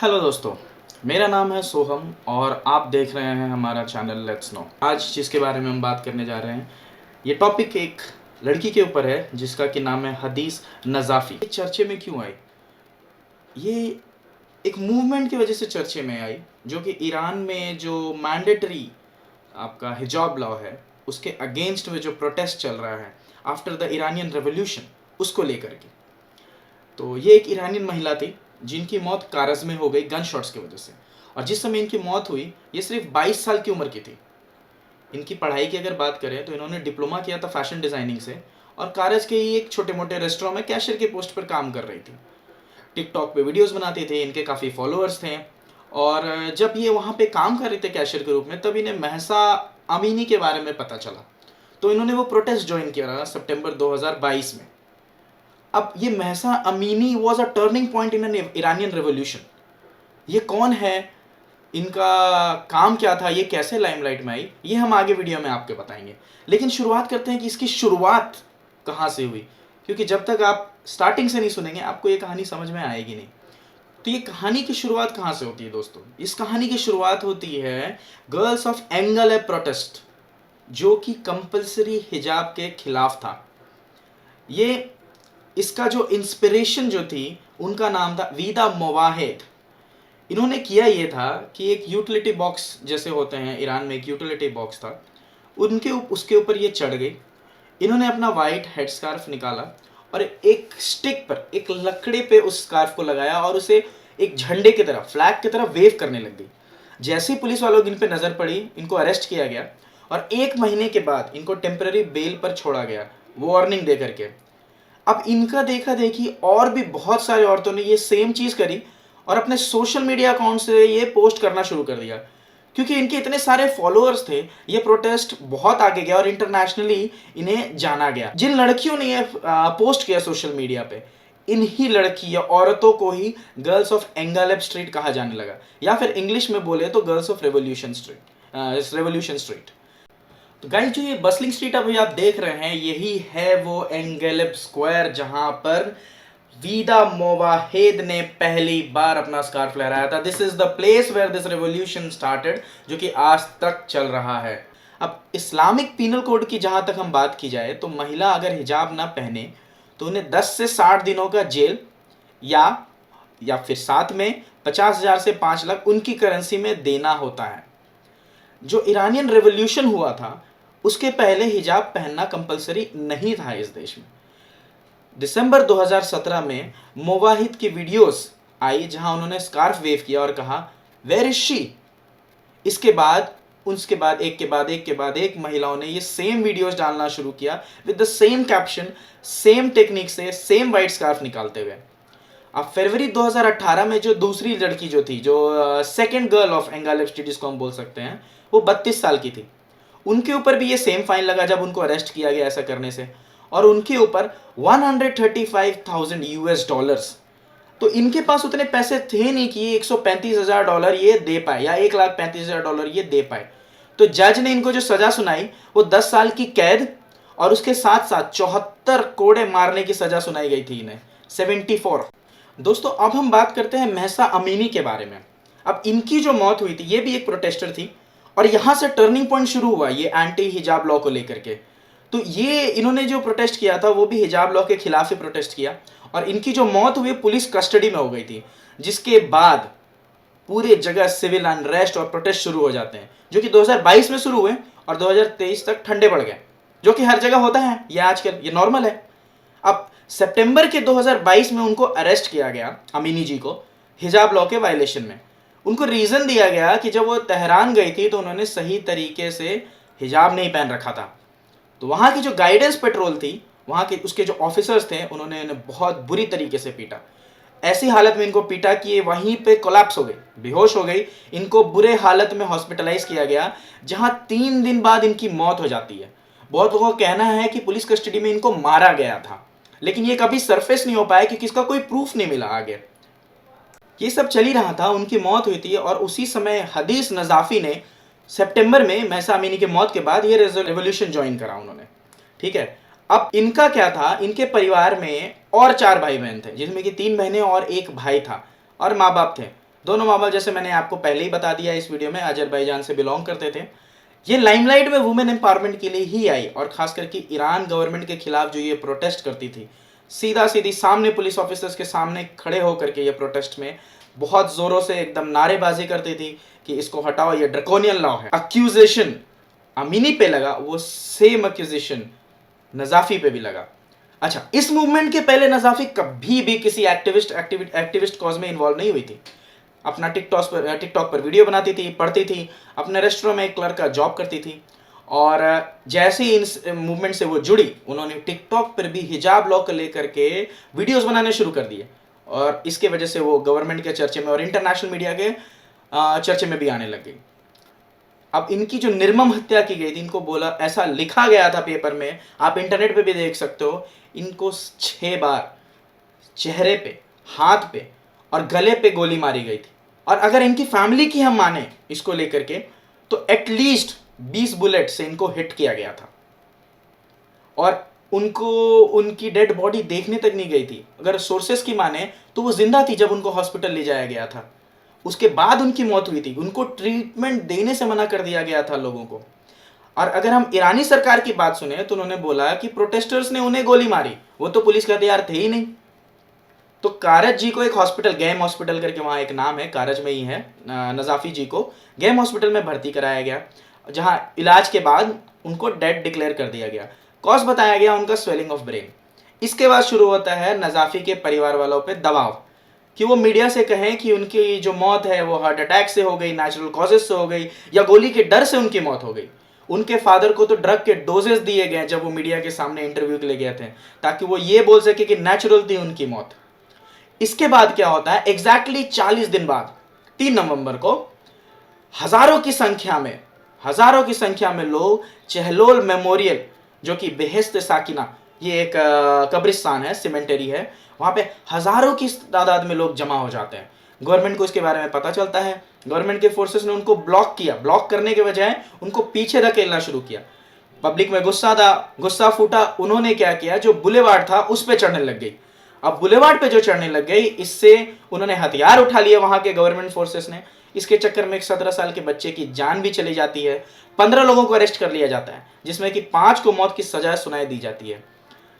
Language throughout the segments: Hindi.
हेलो दोस्तों, मेरा नाम है सोहम और आप देख रहे हैं हमारा चैनल लेट्स नो। आज जिसके बारे में हम बात करने जा रहे हैं, ये टॉपिक एक लड़की के ऊपर है जिसका कि नाम है हदीस नज़ाफ़ी। ये चर्चे में क्यों आई? ये एक मूवमेंट की वजह से चर्चे में आई, जो कि ईरान में जो मैंडेटरी आपका हिजाब लॉ है उसके अगेंस्ट में जो प्रोटेस्ट चल रहा है आफ्टर द ईरानियन रेवोल्यूशन, उसको लेकर के। तो ये एक ईरानियन महिला थी जिनकी मौत कारज में हो गई गन शॉट्स की वजह से। और जिस समय इनकी मौत हुई ये सिर्फ 22 साल की उम्र की थी। इनकी पढ़ाई की अगर बात करें तो इन्होंने डिप्लोमा किया था फैशन डिज़ाइनिंग से, और कारज के ही एक छोटे मोटे रेस्टोरेंट में कैशियर के पोस्ट पर काम कर रही थी। टिकटॉक पे वीडियोस बनाते थे, इनके काफ़ी फॉलोअर्स थे। और जब ये वहाँ पे काम कर रहे थे कैशियर के रूप में, तब इन्हें महसा अमीनी के बारे में पता चला। तो इन्होंने वो प्रोटेस्ट ज्वाइन किया सितंबर 2022 में। अब ये Mahsa Amini was a turning point in an Iranian revolution. ये कौन है, इनका काम क्या था, ये कैसे लाइमलाइट में आई, ये हम आगे वीडियो में आपके बताएंगे। लेकिन शुरुआत करते हैं कि इसकी शुरुआत कहाँ से हुई, क्योंकि जब तक आप स्टार्टिंग से नहीं सुनेंगे आपको ये कहानी समझ में आएगी नहीं। तो ये कहानी की शुरुआत कहाँ से होती है दोस्तों? इस कहानी की शुरुआत होती है गर्ल्स ऑफ एंगलेब प्रोटेस्ट, जो कि कंपलसरी हिजाब के खिलाफ था। ये इसका जो इंस्पिरेशन जो थी, उनका नाम था वीदा मोवाहिद। इन्होंने किया ये था कि एक यूटिलिटी बॉक्स जैसे होते हैं, ईरान में एक यूटिलिटी बॉक्स था, उसके ऊपर ये चढ़ गई। इन्होंने अपना वाइट हेड स्कार्फ निकाला और एक स्टिक पर, एक लकड़ी पे उस स्कार्फ को लगाया और उसे एक झंडे की तरह, फ्लैग की तरह वेव करने लग गई। जैसे ही पुलिस वालों की इन पर नज़र पड़ी, इनको अरेस्ट किया गया और 1 महीने के बाद इनको टेम्पररी बेल पर छोड़ा गया, वार्निंग दे करके। अब इनका देखा देखी और भी बहुत सारी औरतों ने ये सेम चीज़ करी और अपने सोशल मीडिया अकाउंट से ये पोस्ट करना शुरू कर दिया। क्योंकि इनके इतने सारे फॉलोअर्स थे, ये प्रोटेस्ट बहुत आगे गया और इंटरनेशनली इन्हें जाना गया। जिन लड़कियों ने ये पोस्ट किया सोशल मीडिया पे, इन्हीं लड़की या औरतों को ही गर्ल्स ऑफ एंगलेब स्ट्रीट कहा जाने लगा, या फिर इंग्लिश में बोले तो गर्ल्स ऑफ रेवोल्यूशन स्ट्रीट। तो गाइस, जो ये बसलिंग स्ट्रीट अभी आप देख रहे हैं, यही है वो एंगलेब स्क्वायर जहां पर वीदा मोवाहिद ने पहली बार अपना स्कार्फ लहराया था। This is the place where this revolution started, जो कि आज तक चल रहा है। अब इस्लामिक पीनल कोड की जहां तक हम बात की जाए, तो महिला अगर हिजाब ना पहने तो उन्हें 10 से 60 दिनों का जेल या फिर साथ में 50,000 से 5 लाख उनकी करेंसी में देना होता है। जो ईरानियन रेवोल्यूशन हुआ था उसके पहले हिजाब पहनना कंपलसरी नहीं था इस देश में। दिसंबर 2017 में मोवाहिद की वीडियोस आई जहां उन्होंने स्कार्फ वेव किया और कहा वेयर इज शी। इसके बाद उसके बाद एक के बाद एक के बाद एक महिलाओं ने ये सेम वीडियोस डालना शुरू किया with the same caption, same technique से, सेम वाइट स्कार्फ निकालते हुए। अब फरवरी 2018 में जो दूसरी लड़की जो थी, जो सेकंड गर्ल ऑफ एंगलेब स्ट्रीट जिसको हम बोल सकते हैं, वो 32 साल की थी। उनके ऊपर भी ये सेम फाइन लगा जब उनको अरेस्ट किया गया ऐसा करने से, और उनके ऊपर 135,000 यूएस डॉलर्स। तो इनके पास उतने पैसे थे नहीं कि ये $135,000 ये दे पाए या $1,35,000 ये दे पाए। तो जज ने इनको जो सजा सुनाई वो 10 साल की कैद और उसके साथ साथ 74 कोड़े मारने की सजा सुनाई गई थी इन्हें, 74। दोस्तों, अब हम बात करते हैं महसा अमीनी के बारे में। अब इनकी जो मौत हुई थी, ये भी एक प्रोटेस्टर थी और यहाँ से टर्निंग पॉइंट शुरू हुआ ये एंटी हिजाब लॉ को लेकर के। तो ये इन्होंने जो प्रोटेस्ट किया था वो भी हिजाब लॉ के खिलाफ ही प्रोटेस्ट किया, और इनकी जो मौत हुई पुलिस कस्टडी में हो गई थी, जिसके बाद पूरे जगह सिविल अनरेस्ट और प्रोटेस्ट शुरू हो जाते हैं, जो कि 2022 में शुरू हुए और 2023 तक ठंडे पड़ गए, जो कि हर जगह होता है, ये आजकल ये नॉर्मल है। अब सितंबर के 2022 में उनको अरेस्ट किया गया, अमीनी जी को, हिजाब लॉ के वायलेशन में। उनको रीज़न दिया गया कि जब वो तेहरान गई थी तो उन्होंने सही तरीके से हिजाब नहीं पहन रखा था। तो वहाँ की जो गाइडेंस पेट्रोल थी, वहाँ के उसके जो ऑफिसर्स थे, उन्होंने इन्हें बहुत बुरी तरीके से पीटा। ऐसी हालत में इनको पीटा कि ये वहीं पे कोलैप्स हो गई, बेहोश हो गई। इनको बुरे हालत में हॉस्पिटलाइज किया गया, जहाँ 3 दिन बाद इनकी मौत हो जाती है। बहुत लोगों का कहना है कि पुलिस कस्टडी में इनको मारा गया था, लेकिन ये कभी सरफेस नहीं हो पाया क्योंकि इसका कोई प्रूफ नहीं मिला आगे। ये सब चल ही रहा था, उनकी मौत हुई थी, और उसी समय हदीस नज़ाफ़ी ने सितंबर में महसा अमीनी के मौत के बाद ये रेवोल्यूशन ज्वाइन करा उन्होंने। ठीक है, अब इनका क्या था, इनके परिवार में और 4 भाई बहन थे, जिसमें कि 3 बहनें और 1 भाई था, और माँ बाप थे। दोनों मामला जैसे मैंने आपको पहले ही बता दिया इस वीडियो में, अजरबैजान से बिलोंग करते थे। ये लाइमलाइट में वुमेन एम्पावरमेंट के लिए ही आई, और खास करके ईरान गवर्नमेंट के खिलाफ जो ये प्रोटेस्ट करती थी, सीधा सीधी सामने पुलिस ऑफिसर्स के सामने खड़े होकर के ये प्रोटेस्ट में बहुत जोरों से एकदम नारेबाजी करती थी कि इसको हटाओ, ये ड्रैकोनियन लॉ है। अक्यूजेशन अमीनी पे लगा, वो सेम अक्यूजेशन नजाफी पे भी लगा। अच्छा, इस मूवमेंट के पहले नजाफी कभी भी किसी एक्टिविस्ट कॉज में इन्वॉल्व नहीं हुई थी। अपना टिकटॉक पर वीडियो बनाती थी, पढ़ती थी, अपने रेस्टोरेंट में एक क्लर्क का जॉब करती थी, और जैसे ही इन मूवमेंट से वो जुड़ी, उन्होंने टिकटॉक पर भी हिजाब लॉ को लेकर के वीडियोस बनाने शुरू कर दिए, और इसके वजह से वो गवर्नमेंट के चर्चे में और इंटरनेशनल मीडिया के चर्चे में भी आने लग गई। अब इनकी जो निर्मम हत्या की गई थी, इनको बोला, ऐसा लिखा गया था पेपर में, आप इंटरनेट पे भी देख सकते हो, इनको 6 बार चेहरे पे, हाथ पे और गले पे गोली मारी गई थी। और अगर इनकी फैमिली की हम माने इसको लेकर के, तो एटलीस्ट 20 बुलेट से इनको हिट किया गया था, और उनको उनकी डेड बॉडी देखने तक नहीं गई थी। अगर सोर्सेस की माने तो वो जिंदा थी जब उनको हॉस्पिटल ले जाया गया था, उसके बाद उनकी मौत हुई थी। उनको ट्रीटमेंट देने से मना कर दिया गया था लोगों को। और अगर हम ईरानी सरकार की बात सुने तो उन्होंने बोला कि प्रोटेस्टर्स ने उन्हें गोली मारी, वो तो पुलिस का हथियार थे ही नहीं। तो कारज जी को एक हॉस्पिटल, गैम हॉस्पिटल करके वहाँ एक नाम है, कारज में ही है, नजाफी जी को गैम हॉस्पिटल में भर्ती कराया गया, जहाँ इलाज के बाद उनको डेड डिक्लेयर कर दिया गया। कॉज बताया गया उनका स्वेलिंग ऑफ ब्रेन। इसके बाद शुरू होता है नजाफी के परिवार वालों पे दबाव कि वो मीडिया से कहें कि उनकी जो मौत है वो हार्ट अटैक से हो गई, नेचुरल कॉजेज से हो गई, या गोली के डर से उनकी मौत हो गई। उनके फादर को तो ड्रग के डोजेस दिए गए जब वो मीडिया के सामने इंटरव्यू के लिए गए थे, ताकि वो ये बोल सके कि नेचुरल थी उनकी मौत। इसके बाद क्या होता है, एग्जैक्टली 40 दिन बाद 3 नवंबर को हजारों की संख्या में लोग चहलोल मेमोरियल, जो कि बेहेश्त साकिना, ये एक कब्रिस्तान है, सिमेंटरी है, वहां पे हजारों की तादाद में लोग जमा हो जाते हैं। गवर्नमेंट को इसके बारे में पता चलता है, गवर्नमेंट के फोर्सेस ने उनको ब्लॉक किया, ब्लॉक करने के बजाय उनको पीछे धकेलना शुरू किया। पब्लिक में गुस्सा फूटा, उन्होंने क्या किया, जो बुलेवार्ड था उस पर चढ़ने लग गई। अब बुलेवार्ड पे जो चढ़ने लग गई, इससे उन्होंने हथियार उठा लिए वहां के गवर्नमेंट फोर्सेस ने। इसके चक्कर में एक 17 साल के बच्चे की जान भी चली जाती है। 15 लोगों को अरेस्ट कर लिया जाता है, जिसमें कि 5 को मौत की सजा सुनाई दी जाती है।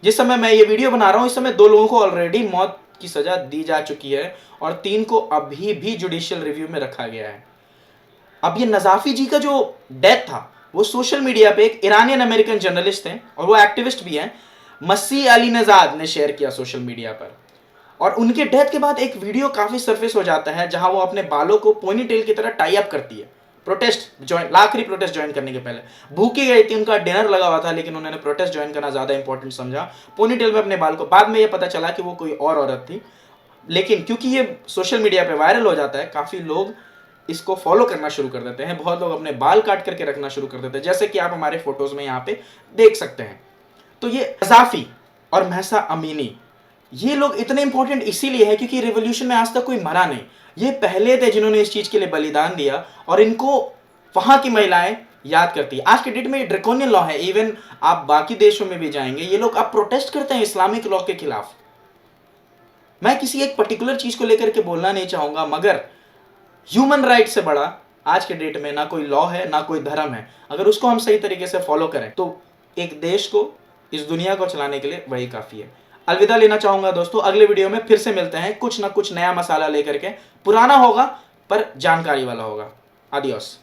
जिस समय मैं ये वीडियो बना रहा हूं, इस समय 2 लोगों को ऑलरेडी मौत की सजा दी जा चुकी है, और 3 को अभी भी जुडिशियल रिव्यू में रखा गया है। अब ये नजाफी जी का जो डेथ था, वो सोशल मीडिया पे एक ईरानियन अमेरिकन जर्नलिस्ट थे, और वो एक्टिविस्ट भी हैं, मसीह अली नजाद ने शेयर किया सोशल मीडिया पर। और उनके डेथ के बाद एक वीडियो काफी सरफेस हो जाता है, जहां वो अपने बालों को पोनीटेल की तरह टाई अप करती है। आखिरी प्रोटेस्ट ज्वाइन करने के पहले भूखी गई थी, उनका डिनर लगा हुआ था, लेकिन उन्होंने प्रोटेस्ट ज्वाइन करना ज्यादा इंपॉर्टेंट समझा, पोनीटेल में अपने बाल को। बाद में ये पता चला कि वो कोई और औरत थी, लेकिन क्योंकि ये सोशल मीडिया पे वायरल हो जाता है, काफी लोग इसको फॉलो करना शुरू कर देते हैं। बहुत लोग अपने बाल काट करके रखना शुरू कर देते हैं, जैसे कि आप हमारे फोटोज में यहाँ पे देख सकते हैं। तो ये नजाफी और महसा अमीनी, ये लोग इतने इंपॉर्टेंट इसीलिए है क्योंकि रिवॉल्यूशन में आज तक कोई मरा नहीं। ये पहले थे जिन्होंने इस चीज के लिए बलिदान दिया, और इनको वहां की महिलाएं याद करती है। आज के डेट में ये ड्रैकोनियन लॉ है, इवन आप बाकी देशों में भी जाएंगे, ये लोग अब प्रोटेस्ट करते हैं इस्लामिक लॉ के खिलाफ। मैं किसी एक पर्टिकुलर चीज को लेकर के बोलना नहीं चाहूंगा, मगर ह्यूमन राइट से बड़ा आज के डेट में ना कोई लॉ है, ना कोई धर्म है। अगर उसको हम सही तरीके से फॉलो करें तो एक देश को, इस दुनिया को चलाने के लिए वही काफी है। अलविदा लेना चाहूंगा दोस्तों, अगले वीडियो में फिर से मिलते हैं, कुछ ना कुछ नया मसाला लेकर के। पुराना होगा पर जानकारी वाला होगा। आदियोस।